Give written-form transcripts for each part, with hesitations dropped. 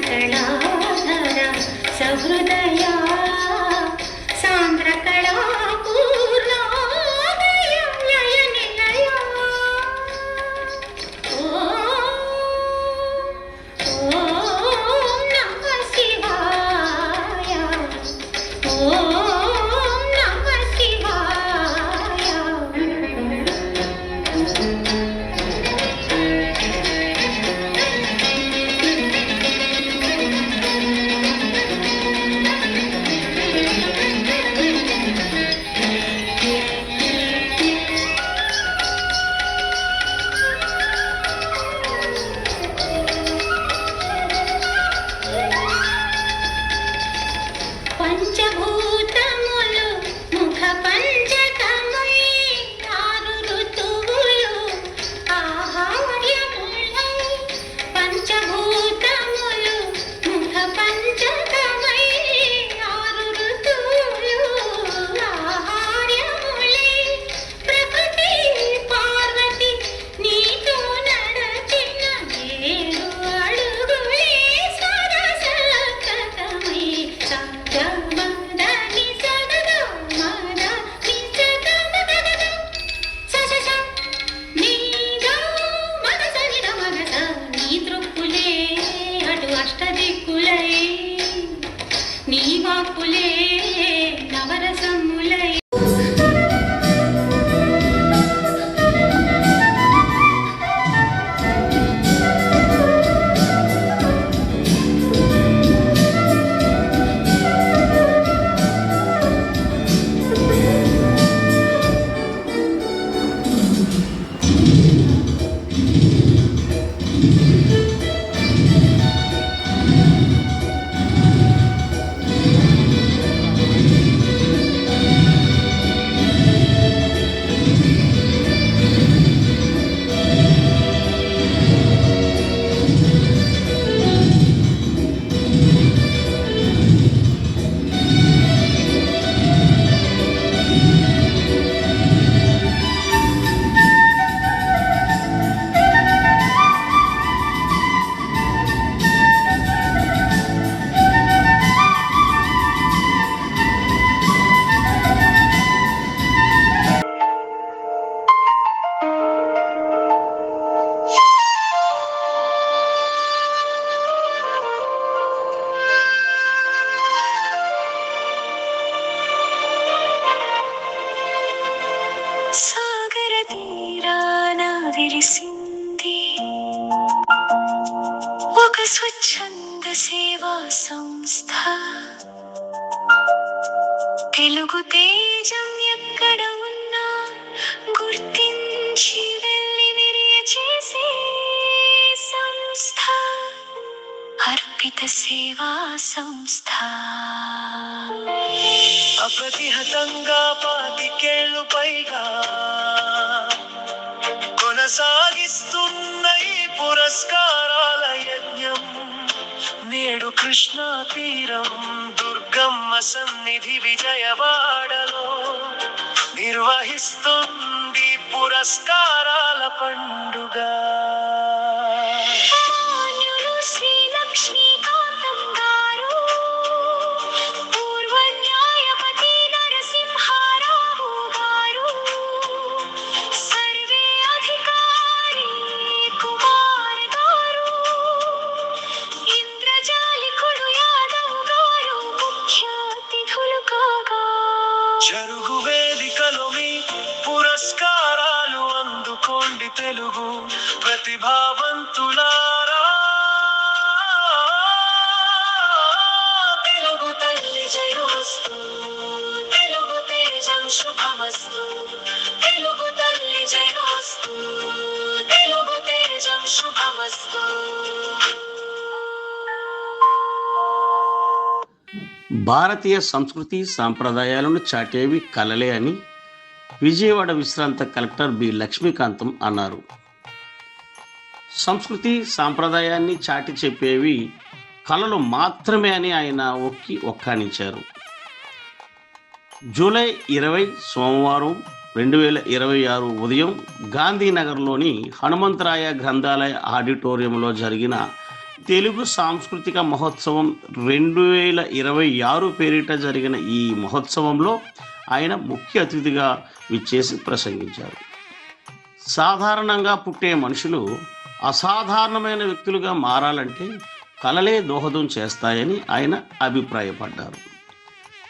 కళాధర సహృదయా సాంద్ర కళా పూర్ణోదయ లయ నిలయ ఓం నమః శివాయ ఓం నమః శివాయ. పంచభూతములు ముఖ పంచకమై ఆరు ఋతువులు ఆహార్యములై పంచభూతములు ముఖ పంచకమై ఆరు ఋతువులు ఆహార్యములై ప్రకృతి పార్వతి నీతో నడచిన ఏడు అడుగులే సరసకమై అష్టదిక్కులై నీ వాక్కులే నవరసములై. సాగర తీరాన విరిసింది ఒక స్వచ్ఛంద సేవా సంస్థ. తెలుగు తేజం ఎక్కడ ఉన్నా గుర్తించి వెళ్ళి విరియచేసే సంస్థ అర్పిత సేవా సంస్థ. అప్రతిహతంగా 25 పైగా కొనసాగిస్తున్న ఈ పురస్కారాల యజ్ఞం నేడు కృష్ణా తీరం దుర్గమ్మ సన్నిధి విజయవాడలో నిర్వహిస్తుంది పురస్కారాల పండుగ. శ్రీ లక్ష్మీకాంతం గారు, పూర్వ న్యాయపతి నరసింహారావు గారు, సర్వే అధికారి కుమార్ గారు, ఇంద్రజాలికుడు యాదవ్ గారు ముఖ్య అతిథులు కాగా జరుగు వేదికలో మీ పురస్కారాలు అందుకోండి తెలుగు ప్రతిభావంతులారా. తెలుగు తల్లి జయోస్తు, తెలుగు తేజం శుభమస్తు, తెలుగు తల్లి జయోస్తు, తెలుగు తేజం శుభమస్తు. భారతీయ సంస్కృతి సాంప్రదాయాలను చాటేవి కళలే అని విజయవాడ విశ్రాంత కలెక్టర్ బి లక్ష్మీకాంతం అన్నారు. సంస్కృతి సాంప్రదాయాన్ని చాటి చెప్పేవి కళలు మాత్రమే అని ఆయన ఒక్కానించారు. జూలై 20 సోమవారం 2026 ఉదయం గాంధీనగర్లోని హనుమంతరాయ గ్రంథాలయ ఆడిటోరియంలో జరిగిన తెలుగు సాంస్కృతిక మహోత్సవం 2026 పేరిట జరిగిన ఈ మహోత్సవంలో ఆయన ముఖ్య అతిథిగా విచ్చేసి ప్రసంగించారు. సాధారణంగా పుట్టే మనుషులు అసాధారణమైన వ్యక్తులుగా మారాలంటే కళలే దోహదం చేస్తాయని ఆయన అభిప్రాయపడ్డారు.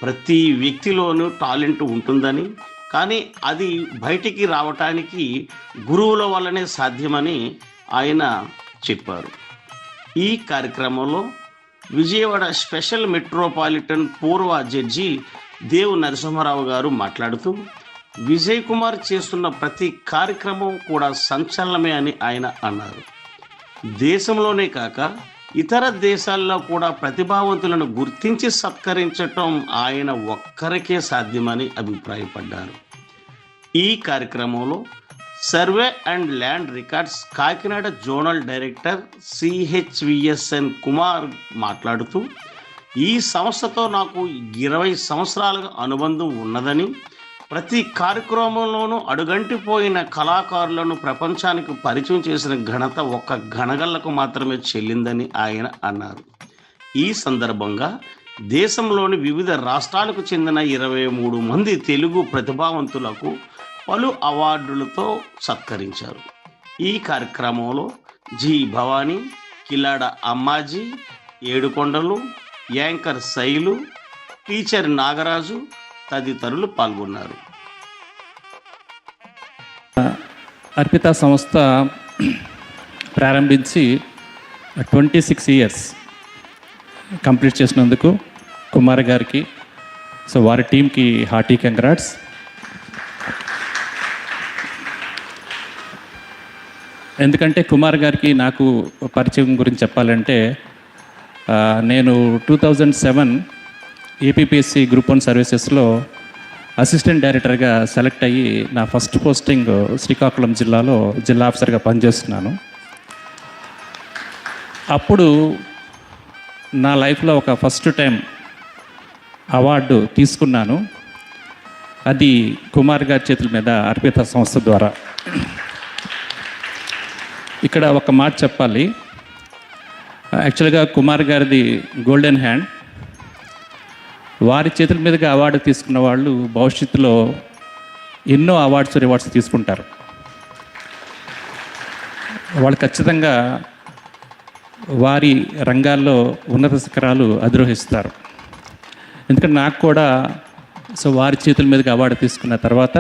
ప్రతి వ్యక్తిలోనూ టాలెంట్ ఉంటుందని, కానీ అది బయటికి రావటానికి గురువుల వల్లనే సాధ్యమని ఆయన చెప్పారు. ఈ కార్యక్రమంలో విజయవాడ స్పెషల్ మెట్రోపాలిటన్ పూర్వ జడ్జి దేవు నరసింహారావు గారు మాట్లాడుతూ, విజయ్ కుమార్ చేస్తున్న ప్రతి కార్యక్రమం కూడా సంచలనమే అని ఆయన అన్నారు. దేశంలోనే కాక ఇతర దేశాల్లో కూడా ప్రతిభావంతులను గుర్తించి సత్కరించటం ఆయన ఒక్కరికే సాధ్యమని అభిప్రాయపడ్డారు. ఈ కార్యక్రమంలో survey and land records Kakinada zonal director CHVSN Kumar మాట్లాడుతూ, ఈ సంస్థతో నాకు 20 సంవత్సరాలుగా అనుబంధం ఉన్నదని, ప్రతి కార్యక్రమంలోనూ అడుగంటిపోయిన కళాకారులను ప్రపంచానికి పరిచయం చేసిన ఘనత ఒక్క గణగల్లకు మాత్రమే చెల్లిందని ఆయన అన్నారు. ఈ సందర్భంగా దేశంలోని వివిధ రాష్ట్రాలకు చెందిన 23 మంది తెలుగు ప్రతిభావంతులకు పలు అవార్డులతో సత్కరించారు. ఈ కార్యక్రమంలో జి భవానీ, కిలాడ అమ్మాజీ, ఏడుకొండలు, యాంకర్ శైలు, టీచర్ నాగరాజు తదితరులు పాల్గొన్నారు. అర్పిత సంస్థ ప్రారంభించి 26 ఇయర్స్ కంప్లీట్ చేసినందుకు కుమార్ గారికి, సో వారి టీంకి హార్టీ కంగ్రాట్స్. ఎందుకంటే కుమార్ గారికి నాకు పరిచయం గురించి చెప్పాలంటే, నేను 2007 APPSC గ్రూప్ 1 సర్వీసెస్లో అసిస్టెంట్ డైరెక్టర్గా సెలెక్ట్ అయ్యి నా ఫస్ట్ పోస్టింగ్ శ్రీకాకుళం జిల్లాలో జిల్లా ఆఫీసర్గా పనిచేస్తున్నాను. అప్పుడు నా లైఫ్లో ఒక ఫస్ట్ టైం అవార్డు తీసుకున్నాను. అది కుమార్ గారి చేతుల మీద అర్పిత సంస్థ ద్వారా. ఇక్కడ ఒక మాట చెప్పాలి. యాక్చువల్గా కుమార్ గారిది గోల్డెన్ హ్యాండ్. వారి చేతుల మీదుగా అవార్డు తీసుకున్న వాళ్ళు భవిష్యత్తులో ఎన్నో రివార్డ్స్ తీసుకుంటారు. వాళ్ళు ఖచ్చితంగా వారి రంగాల్లో ఉన్నత శిఖరాలు అధిరోహిస్తారు. ఎందుకంటే నాకు కూడా వారి చేతుల మీదుగా అవార్డు తీసుకున్న తర్వాత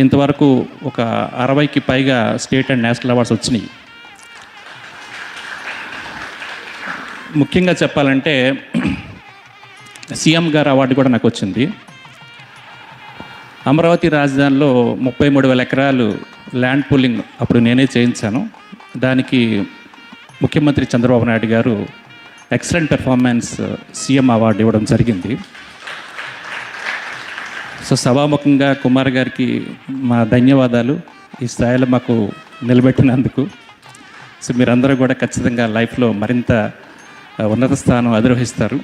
ఇంతవరకు ఒక 60కి పైగా స్టేట్ అండ్ నేషనల్ అవార్డ్స్ వచ్చినాయి. ముఖ్యంగా చెప్పాలంటే సీఎం గారు అవార్డు కూడా నాకు వచ్చింది. అమరావతి రాజధానిలో 33,000 ఎకరాలు ల్యాండ్ పూలింగ్ అప్పుడు నేనే చేయించాను. దానికి ముఖ్యమంత్రి చంద్రబాబు నాయుడు గారు ఎక్సలెంట్ పెర్ఫార్మెన్స్ సీఎం అవార్డు ఇవ్వడం జరిగింది. సో సభాముఖంగా కుమార్ గారికి మా ధన్యవాదాలు, ఈ స్థాయిలో మాకు నిలబెట్టినందుకు. సో మీరందరూ కూడా ఖచ్చితంగా లైఫ్లో మరింత ఉన్నత స్థానం అధిరోహిస్తారు.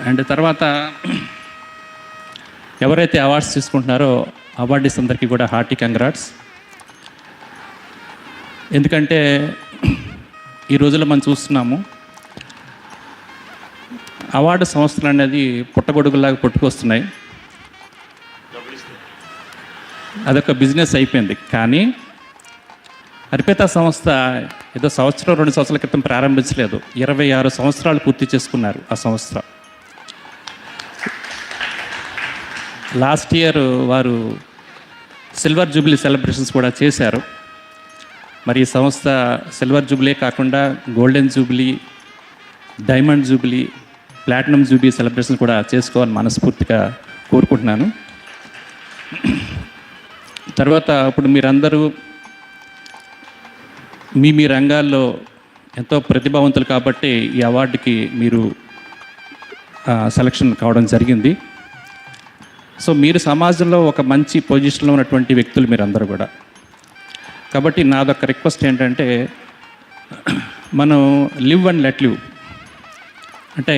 అండ్ తర్వాత ఎవరైతే అవార్డ్స్ తీసుకుంటున్నారో అవార్డీస్ అందరికీ కూడా హార్టీ కంగ్రాట్స్. ఎందుకంటే ఈ రోజుల్లో మనం చూస్తున్నాము, అవార్డు సంస్థలు అనేది పుట్టగొడుగులాగా పుట్టుకొస్తున్నాయి. అదొక బిజినెస్ అయిపోయింది. కానీ అర్పిత సంస్థ ఏదో 1-2 సంవత్సరాల క్రితం ప్రారంభించలేదు, 26 సంవత్సరాలు పూర్తి చేసుకున్నారు ఆ సంస్థ. లాస్ట్ ఇయర్ వారు సిల్వర్ జూబ్లీ సెలబ్రేషన్స్ కూడా చేశారు. మరి ఈ సంస్థ సిల్వర్ జూబ్లీ కాకుండా golden Jubilee, diamond Jubilee, platinum Jubilee celebration కూడా చేసుకోవాలని మనస్ఫూర్తిగా కోరుకుంటున్నాను. తర్వాత ఇప్పుడు మీరందరూ మీ రంగాల్లో ఎంతో ప్రతిభావంతులు కాబట్టి ఈ అవార్డుకి మీరు సెలక్షన్ కావడం జరిగింది. సో మీరు సమాజంలో ఒక మంచి పొజిషన్లో ఉన్నటువంటి వ్యక్తులు మీరందరూ కూడా. కాబట్టి నాదొక రిక్వెస్ట్ ఏంటంటే, మనం లివ్ అండ్ లెట్ లివ్ అంటే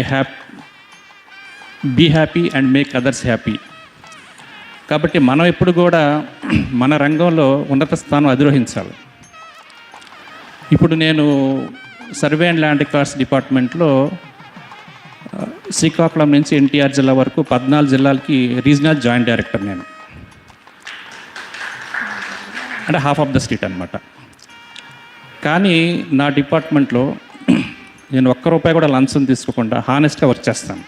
be happy and make others happy. కాబట్టి మనం ఎప్పుడు కూడా మన రంగంలో ఉన్నత స్థానం అధిరోహించాలి. ఇప్పుడు నేను సర్వే అండ్ ల్యాండ్ రికార్డ్స్ డిపార్ట్మెంట్లో శ్రీకాకుళం నుంచి ఎన్టీఆర్ జిల్లా వరకు 14 జిల్లాలకి రీజనల్ జాయింట్ డైరెక్టర్ నేను, అంటే హాఫ్ ఆఫ్ ద స్టేట్ అనమాట. కానీ నా డిపార్ట్మెంట్లో నేను ₹1 కూడా లంచం తీసుకోకుండా హానెస్ట్గా వర్క్ చేస్తాను.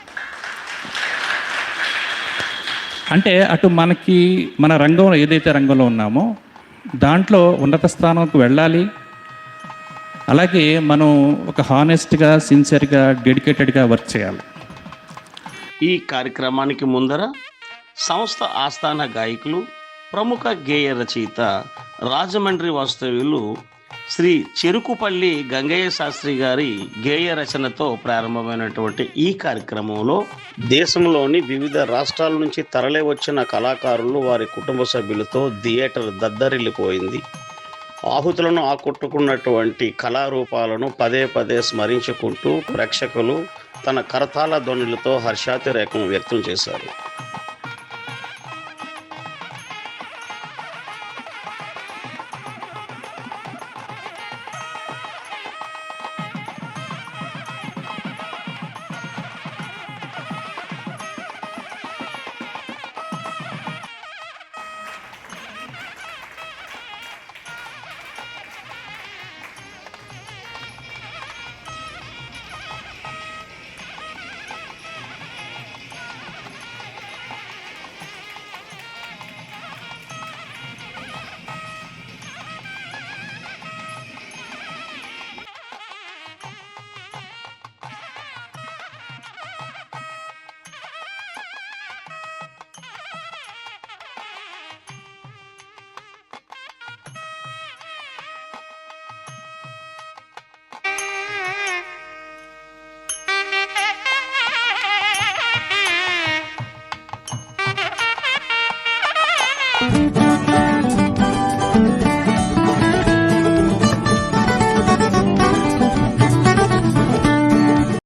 అంటే అటు మనకి మన రంగంలో ఏదైతే రంగంలో ఉన్నామో దాంట్లో ఉన్నత స్థానంకు వెళ్ళాలి, అలాగే మనం ఒక హానెస్ట్గా, సిన్సియర్గా, డెడికేటెడ్గా వర్క్ చేయాలి. ఈ కార్యక్రమానికి ముందర సంస్థ ఆస్థాన గాయకులు, ప్రముఖ గేయ రచయిత, రాజమండ్రి వాస్తవ్యులు శ్రీ చెరుకుపల్లి గంగయ్య శాస్త్రి గారి గేయ రచనతో ప్రారంభమైనటువంటి ఈ కార్యక్రమంలో దేశంలోని వివిధ రాష్ట్రాల నుంచి తరలి వచ్చిన కళాకారులు వారి కుటుంబ సభ్యులతో థియేటర్ దద్దరిల్లిపోయింది. ఆహుతులను ఆకట్టుకున్నటువంటి కళారూపాలను పదే పదే స్మరించుకుంటూ ప్రేక్షకులు తన కరతాళ ధ్వనులతో హర్షాతిరేకం వ్యక్తం చేశారు.